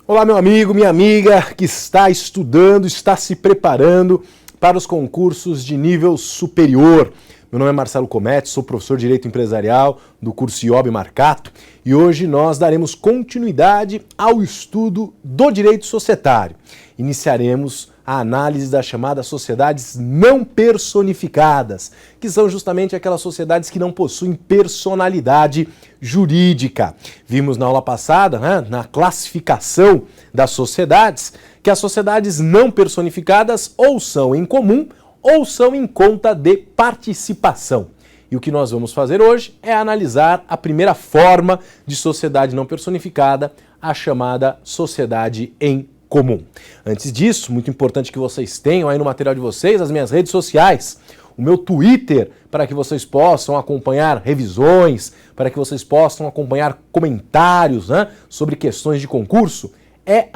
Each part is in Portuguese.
Olá, meu amigo, minha amiga que está estudando, está se preparando para os concursos de nível superior. Meu nome é Marcelo Cometti, sou professor de Direito Empresarial do curso IOB Marcato e hoje nós daremos continuidade ao estudo do direito societário. Iniciaremos a análise das chamadas sociedades não personificadas, que são justamente aquelas sociedades que não possuem personalidade jurídica. Vimos na aula passada, na classificação das sociedades, que as sociedades não personificadas ou são em comum ou são em conta de participação. E o que nós vamos fazer hoje é analisar a primeira forma de sociedade não personificada, a chamada sociedade em comum. Antes disso, muito importante que vocês tenham aí no material de vocês as minhas redes sociais, o meu Twitter, para que vocês possam acompanhar revisões, para que vocês possam acompanhar comentários sobre questões de concurso, é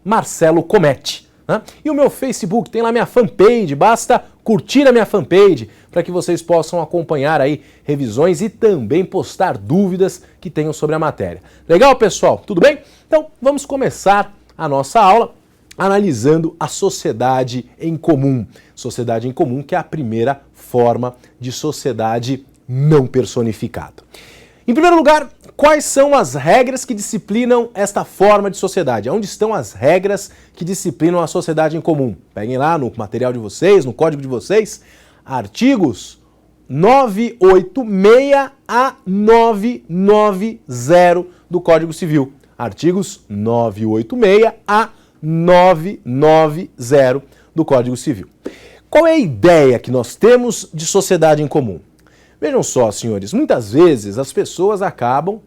@MarceloCometti. E o meu Facebook, tem lá minha fanpage, basta curtir a minha fanpage para que vocês possam acompanhar aí revisões e também postar dúvidas que tenham sobre a matéria. Legal, pessoal? Tudo bem? Então, vamos começar a nossa aula analisando a sociedade em comum. Sociedade em comum, que é a primeira forma de sociedade não personificada. Em primeiro lugar, quais são as regras que disciplinam esta forma de sociedade? Onde estão as regras que disciplinam a sociedade em comum? Peguem lá no material de vocês, no código de vocês, artigos 986 a 990 do Código Civil. Artigos 986 a 990 do Código Civil. Qual é a ideia que nós temos de sociedade em comum? Vejam só, senhores, muitas vezes as pessoas acabam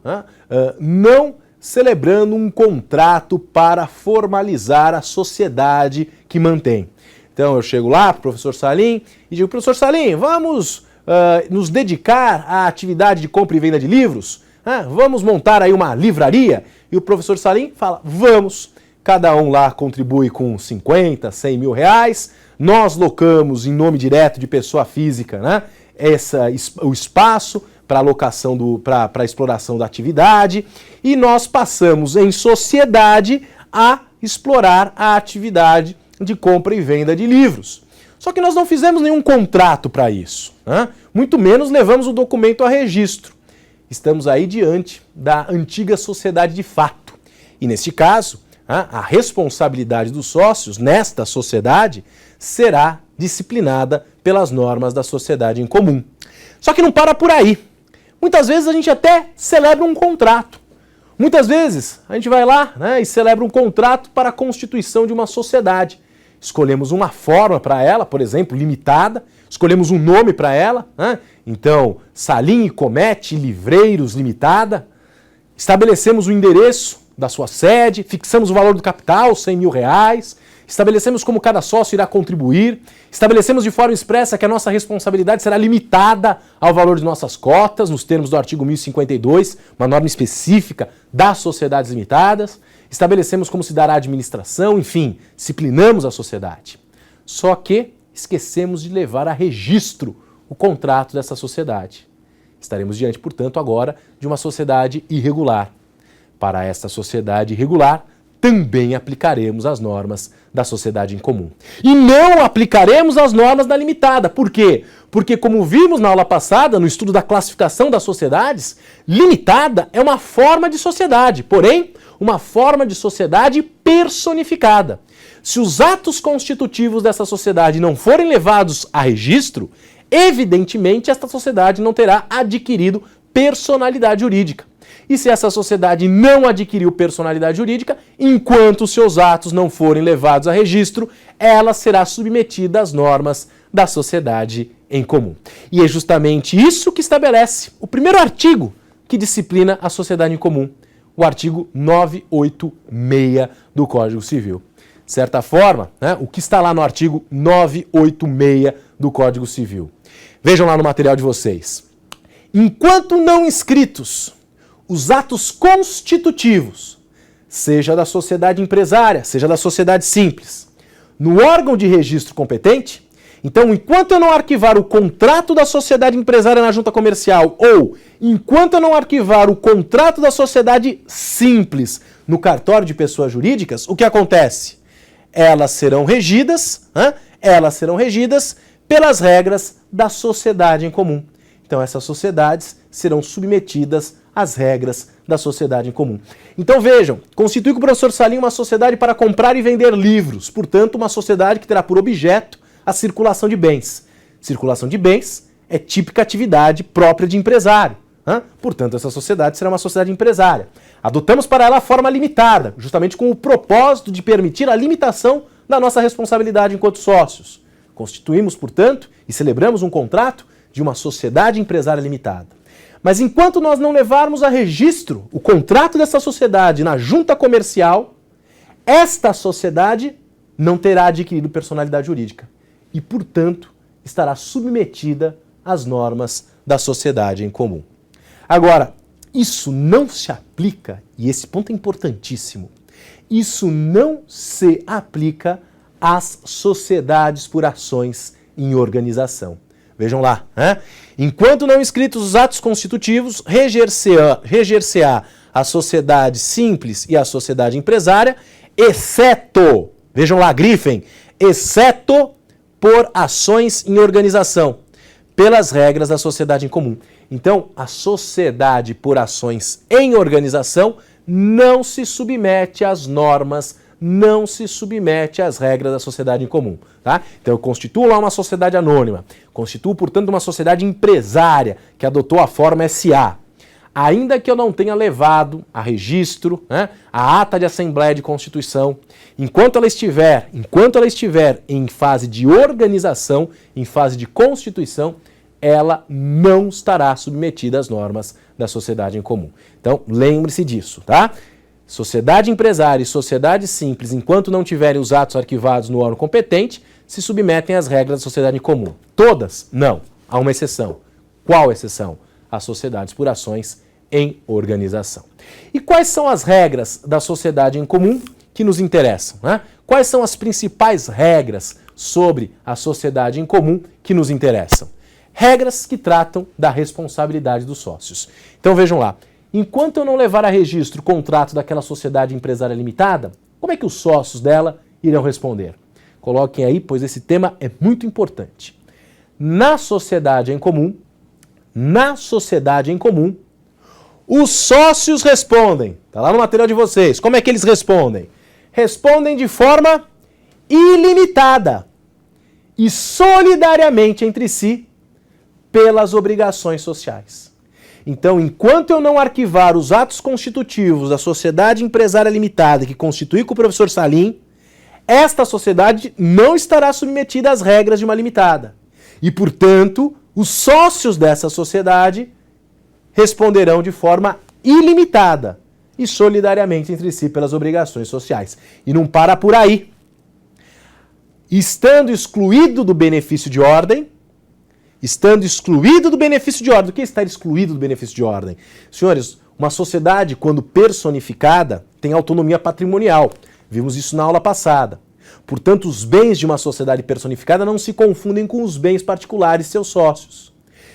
não celebrando um contrato para formalizar a sociedade que mantém. Então eu chego lá para o professor Salim e digo, professor Salim, vamos nos dedicar à atividade de compra e venda de livros? Vamos montar aí uma livraria? E o professor Salim fala, vamos. Cada um lá contribui com 50, 100 mil reais. Nós locamos em nome direto de pessoa física, o espaço para alocação para a exploração da atividade e nós passamos em sociedade a explorar a atividade de compra e venda de livros. Só que nós não fizemos nenhum contrato para isso, muito menos levamos o documento a registro. Estamos aí diante da antiga sociedade de fato. E neste caso, a responsabilidade dos sócios nesta sociedade será disciplinada pelas normas da sociedade em comum. Só que não para por aí. Muitas vezes a gente até celebra um contrato. Muitas vezes a gente vai lá e celebra um contrato para a constituição de uma sociedade. Escolhemos uma forma para ela, por exemplo, limitada, escolhemos um nome para ela, então Salim e Cometti Livreiros Limitada, estabelecemos o endereço da sua sede, fixamos o valor do capital, 100 mil reais, estabelecemos como cada sócio irá contribuir, estabelecemos de forma expressa que a nossa responsabilidade será limitada ao valor de nossas cotas, nos termos do artigo 1052, uma norma específica das sociedades limitadas, estabelecemos como se dará a administração, enfim, disciplinamos a sociedade. Só que esquecemos de levar a registro o contrato dessa sociedade. Estaremos diante, portanto, agora de uma sociedade irregular. Para esta sociedade irregular, também aplicaremos as normas da sociedade em comum. E não aplicaremos as normas da limitada. Por quê? Porque, como vimos na aula passada, no estudo da classificação das sociedades, limitada é uma forma de sociedade, porém, uma forma de sociedade personificada. Se os atos constitutivos dessa sociedade não forem levados a registro, evidentemente esta sociedade não terá adquirido personalidade jurídica. E se essa sociedade não adquiriu personalidade jurídica, enquanto seus atos não forem levados a registro, ela será submetida às normas da sociedade em comum. E é justamente isso que estabelece o primeiro artigo que disciplina a sociedade em comum, o artigo 986 do Código Civil. De certa forma, o que está lá no artigo 986 do Código Civil? Vejam lá no material de vocês. Enquanto não inscritos, os atos constitutivos, seja da sociedade empresária, seja da sociedade simples, no órgão de registro competente, Então, enquanto eu não arquivar o contrato da sociedade empresária na junta comercial ou enquanto eu não arquivar o contrato da sociedade simples no cartório de pessoas jurídicas, o que acontece? Elas serão regidas pelas regras da sociedade em comum. Então, essas sociedades serão submetidas às regras da sociedade em comum. Então, vejam, constitui com o professor Salim uma sociedade para comprar e vender livros, portanto, uma sociedade que terá por objeto a circulação de bens. Circulação de bens é típica atividade própria de empresário. Portanto, essa sociedade será uma sociedade empresária. Adotamos para ela a forma limitada, justamente com o propósito de permitir a limitação da nossa responsabilidade enquanto sócios. Constituímos, portanto, e celebramos um contrato de uma sociedade empresária limitada. Mas enquanto nós não levarmos a registro o contrato dessa sociedade na junta comercial, esta sociedade não terá adquirido personalidade jurídica e, portanto, estará submetida às normas da sociedade em comum. Agora, isso não se aplica, e esse ponto é importantíssimo, isso não se aplica às sociedades por ações em organização. Vejam lá, enquanto não escritos os atos constitutivos, reger-se-á a sociedade simples e a sociedade empresária, exceto, vejam lá, grifem, exceto por ações em organização, pelas regras da sociedade em comum. Então, a sociedade por ações em organização não se submete às normas, não se submete às regras da sociedade em comum. Tá? Então eu constituo lá uma sociedade anônima, constituo, portanto, uma sociedade empresária que adotou a forma SA. Ainda que eu não tenha levado a registro, a ata de assembleia de constituição, enquanto ela estiver em fase de organização, em fase de constituição, ela não estará submetida às normas da sociedade em comum. Então, lembre-se disso, tá? Sociedade empresária e sociedade simples, enquanto não tiverem os atos arquivados no órgão competente, se submetem às regras da sociedade em comum. Todas? Não. Há uma exceção. Qual exceção? As sociedades por ações em organização. E quais são as regras da sociedade em comum que nos interessam? Quais são as principais regras sobre a sociedade em comum que nos interessam? Regras que tratam da responsabilidade dos sócios. Então vejam lá, enquanto eu não levar a registro o contrato daquela sociedade empresária limitada, como é que os sócios dela irão responder? Coloquem aí, pois esse tema é muito importante. Na sociedade em comum, os sócios respondem. Está lá no material de vocês. Como é que eles respondem? Respondem de forma ilimitada e solidariamente entre si pelas obrigações sociais. Então, enquanto eu não arquivar os atos constitutivos da sociedade empresária limitada que constitui com o professor Salim, esta sociedade não estará submetida às regras de uma limitada. E, portanto, os sócios dessa sociedade responderão de forma ilimitada e solidariamente entre si pelas obrigações sociais. E não para por aí. Estando excluído do benefício de ordem, o que é estar excluído do benefício de ordem? Senhores, uma sociedade, quando personificada, tem autonomia patrimonial. Vimos isso na aula passada. Portanto, os bens de uma sociedade personificada não se confundem com os bens particulares de seus sócios.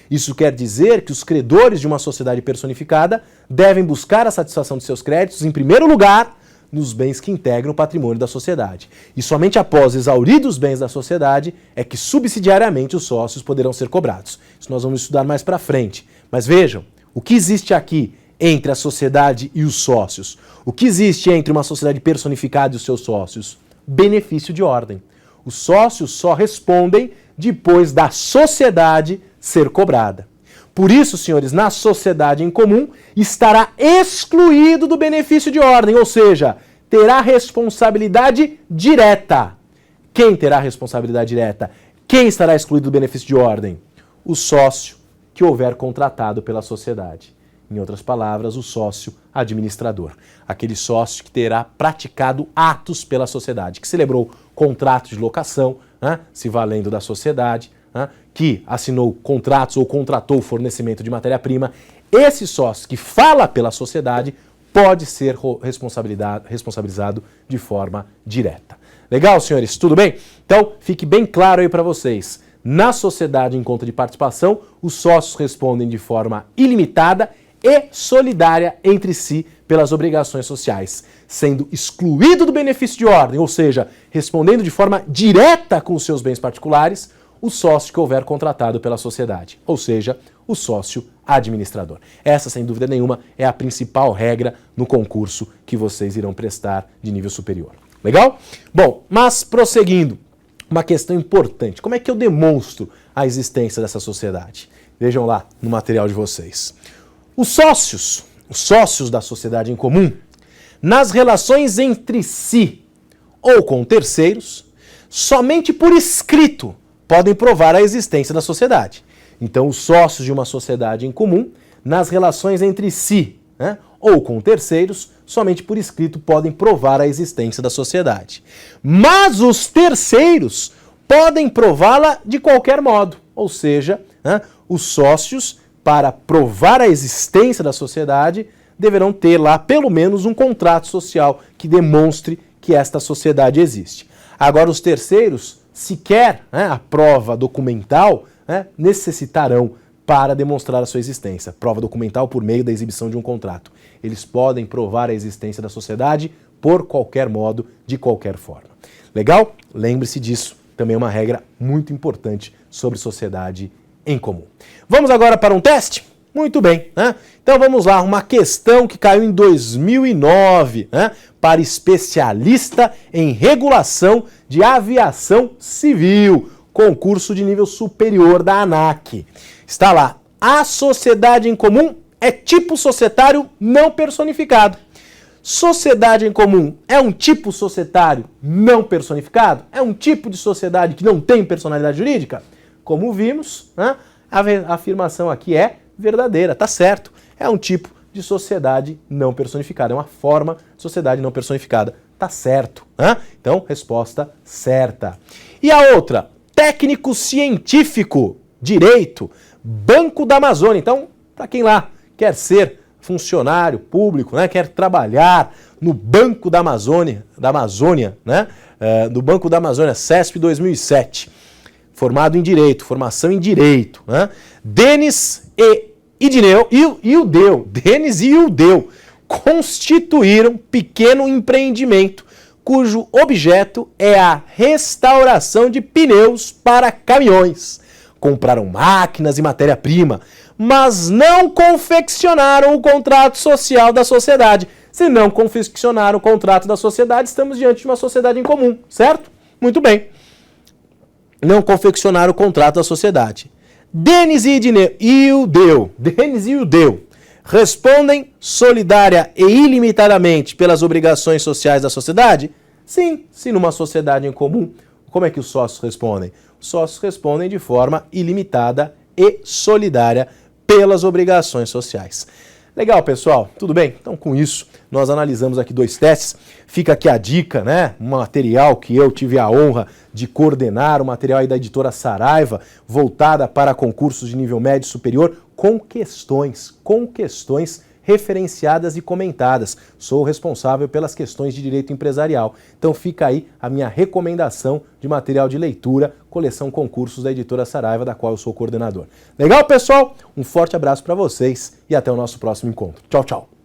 Isso quer dizer que os credores de uma sociedade personificada devem buscar a satisfação de seus créditos, em primeiro lugar, nos bens que integram o patrimônio da sociedade. E somente após exauridos os bens da sociedade é que subsidiariamente os sócios poderão ser cobrados. Isso nós vamos estudar mais para frente. Mas vejam, o que existe aqui entre a sociedade e os sócios? O que existe entre uma sociedade personificada e os seus sócios? Benefício de ordem. Os sócios só respondem depois da sociedade ser cobrada. Por isso, senhores, na sociedade em comum estará excluído do benefício de ordem, ou seja, terá responsabilidade direta. Quem terá responsabilidade direta? Quem estará excluído do benefício de ordem? O sócio que houver contratado pela sociedade. Em outras palavras, o sócio administrador. Aquele sócio que terá praticado atos pela sociedade, que celebrou contratos de locação, se valendo da sociedade, que assinou contratos ou contratou o fornecimento de matéria-prima. Esse sócio que fala pela sociedade pode ser responsabilizado de forma direta. Legal, senhores? Tudo bem? Então, fique bem claro aí para vocês. Na sociedade em conta de participação, os sócios respondem de forma ilimitada e solidária entre si pelas obrigações sociais, sendo excluído do benefício de ordem, ou seja, respondendo de forma direta com os seus bens particulares, o sócio que houver contratado pela sociedade, ou seja, o sócio administrador. Essa, sem dúvida nenhuma, é a principal regra no concurso que vocês irão prestar de nível superior. Legal? Bom, mas prosseguindo, uma questão importante. Como é que eu demonstro a existência dessa sociedade? Vejam lá no material de vocês. Os sócios da sociedade em comum, nas relações entre si ou com terceiros, somente por escrito podem provar a existência da sociedade. Então, os sócios de uma sociedade em comum, nas relações entre si, né, ou com terceiros, somente por escrito podem provar a existência da sociedade. Mas os terceiros podem prová-la de qualquer modo, ou seja, né, os sócios, para provar a existência da sociedade, deverão ter lá pelo menos um contrato social que demonstre que esta sociedade existe. Agora, os terceiros, sequer a prova documental, necessitarão para demonstrar a sua existência. Prova documental por meio da exibição de um contrato. Eles podem provar a existência da sociedade por qualquer modo, de qualquer forma. Legal? Lembre-se disso. Também é uma regra muito importante sobre sociedade em comum. Vamos agora para um teste? Muito bem. Então vamos lá, uma questão que caiu em 2009 para especialista em regulação de aviação civil, concurso de nível superior da ANAC. Está lá, a sociedade em comum é tipo societário não personificado. Sociedade em comum é um tipo societário não personificado? É um tipo de sociedade que não tem personalidade jurídica? Como vimos, a afirmação aqui é verdadeira, tá certo. É um tipo de sociedade não personificada, é uma forma de sociedade não personificada, tá certo. Então, resposta certa. E a outra, técnico científico, direito, Banco da Amazônia. Então, para quem lá quer ser funcionário público, quer trabalhar no Banco da Amazônia, do Banco da Amazônia, CESP 2007, formado em Direito, formação em Direito, Denis e Ildeu constituíram pequeno empreendimento cujo objeto é a restauração de pneus para caminhões. Compraram máquinas e matéria-prima, mas não confeccionaram o contrato social da sociedade. Se não confeccionaram o contrato da sociedade, estamos diante de uma sociedade em comum, certo? Muito bem. Não confeccionaram o contrato da sociedade. Denis e Ildeu respondem solidária e ilimitadamente pelas obrigações sociais da sociedade? Sim, se numa sociedade em comum. Como é que os sócios respondem? Os sócios respondem de forma ilimitada e solidária pelas obrigações sociais. Legal, pessoal? Tudo bem? Então, com isso, nós analisamos aqui 2 testes. Fica aqui a dica, um material que eu tive a honra de coordenar, um material aí da editora Saraiva, voltada para concursos de nível médio e superior, com questões referenciadas e comentadas. Sou responsável pelas questões de direito empresarial. Então fica aí a minha recomendação de material de leitura, coleção concursos da editora Saraiva, da qual eu sou coordenador. Legal, pessoal? Um forte abraço para vocês e até o nosso próximo encontro. Tchau, tchau!